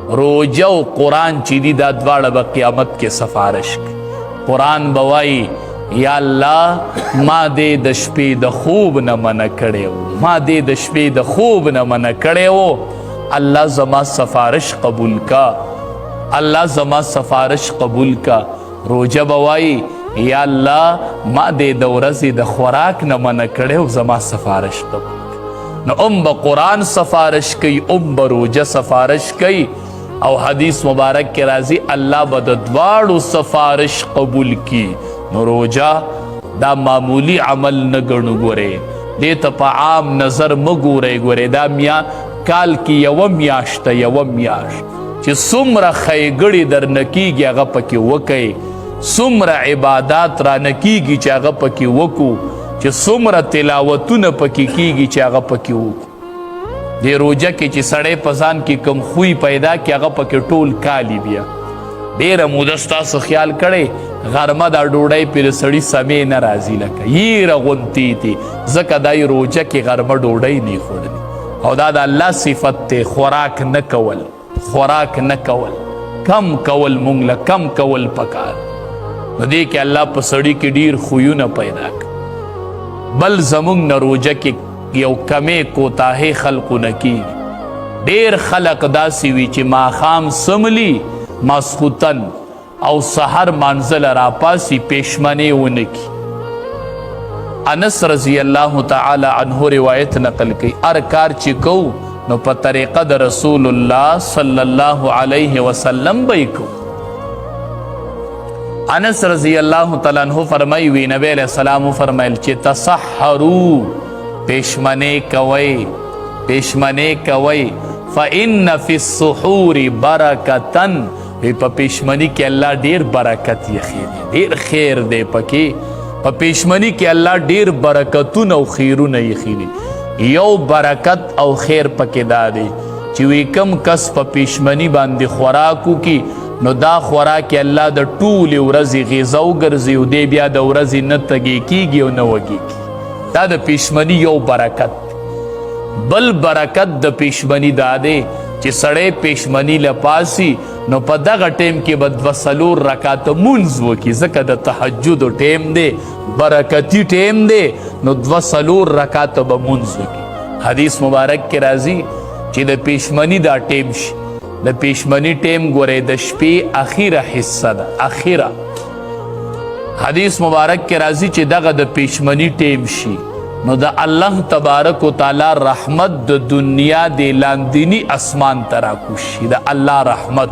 روجه او قرآن چې دي دا دواړه به قیامت کې سفارش کوي. قرآن به وایي یا الله ما دې د شپې د خوب نه منع کړی و، ما دې د شپې د خوب نه منع کړی و، الله زما سفارش قبول کا، الله زما سفارش قبول کا. روجه به وایي یا الله ما دې د ورځې د خوراک نه منع کړی و، زما سفارش قبول کا. نو به قرآن سفارش کوي، به روجه سفارش کوي. او حدیث مبارک کې راځي الله به د دواړو سفارش قبول کی. نو روجه دا معمولی عمل نه ګڼو. ګورئ دې ته په عام نظر مه ګورئ. ګورئ دا کال کې یوه میاشت چې څومره ښېګړې درنه کېږي هغه پکې وکئ، څومره عبادات رانه کېږي چې هغه پکې وکړو، چې څومره تلاوتونه پکې کېږي چې هغه پکې وکړو. دې روجه کې چې سړی په ځان کې کم خوی پیدا کړي هغه پکې ټول کالي بیا ډېره موده ستاسو خیال کړی غرمه دا ډوډۍ پرې سړي سمې نه راځي لکه یېره غوندې دي، ځکه دا یې روجه کې غرمه ډوډۍ نه خوړلې. او دا د الله صفت دی، خوراک نه کول، خوراک نه کول، کم کول مونږ له کم کول پکار. نو دې کې الله په سړي کې ډېر خویونه پیدا کړي. بل زمونږ نه روجه کې یو کمې کوتاهۍ خلقو نه کېږي. ډېر خلق داسې وي چې ماښام سملي ماسخوتن او سحر مانځه له راپاسي پېشمنې ونه کړي. انس رضی الله تعالی عنه روایت نقل کوي هر کار چې کوو نو په طریقه د رسول الله صلی الله علیه وسلم به یې کوو. انس رضی الله تعالی عنه فرمایي وی نبی علیه السلام فرمایل چې تصحروا پېشمنې کوئ، پېشمنې کوئ، فإن فی السحور برکتن. په پېشمني کې الله ډېر برکت یخی دی، ډېر خیر دی پکې. په پېشمني کې الله ډېر برکتونه او خیرونه یخی دی. یو برکت او خیر پکې دا دی چې وی کم کس په پېشمني باندې خوراک وکړي نو دا خوراک الله د ټولې ورځې غذا وګرځي او دی بیا د ورځې نه تږی کېږي او نه وږېږي. دا د پېشمني یو برکت. بل برکت د پېشمني دا دی چې سړی پېشمني له پاسي نو په دغه ټیم کې به 2 رکعاته مونځ وکړي، ځکه د تهجدو ټیم دی، برکتي ټیم دی، نو 2 رکعاته به مونځ وکړي. حدیث مبارک کې راځي چې د پېشمني دا ټیم شي. د پېشمني ټیم ګورئ د شپې اخیره حصه ده، اخیره. حدیث مبارک کې راځي چې دغه د پېشمني ټیم شي نو د الله تبارک و تعالی رحمت د دنیا د لاندینی اسمان ته راکوشي. د الله رحمت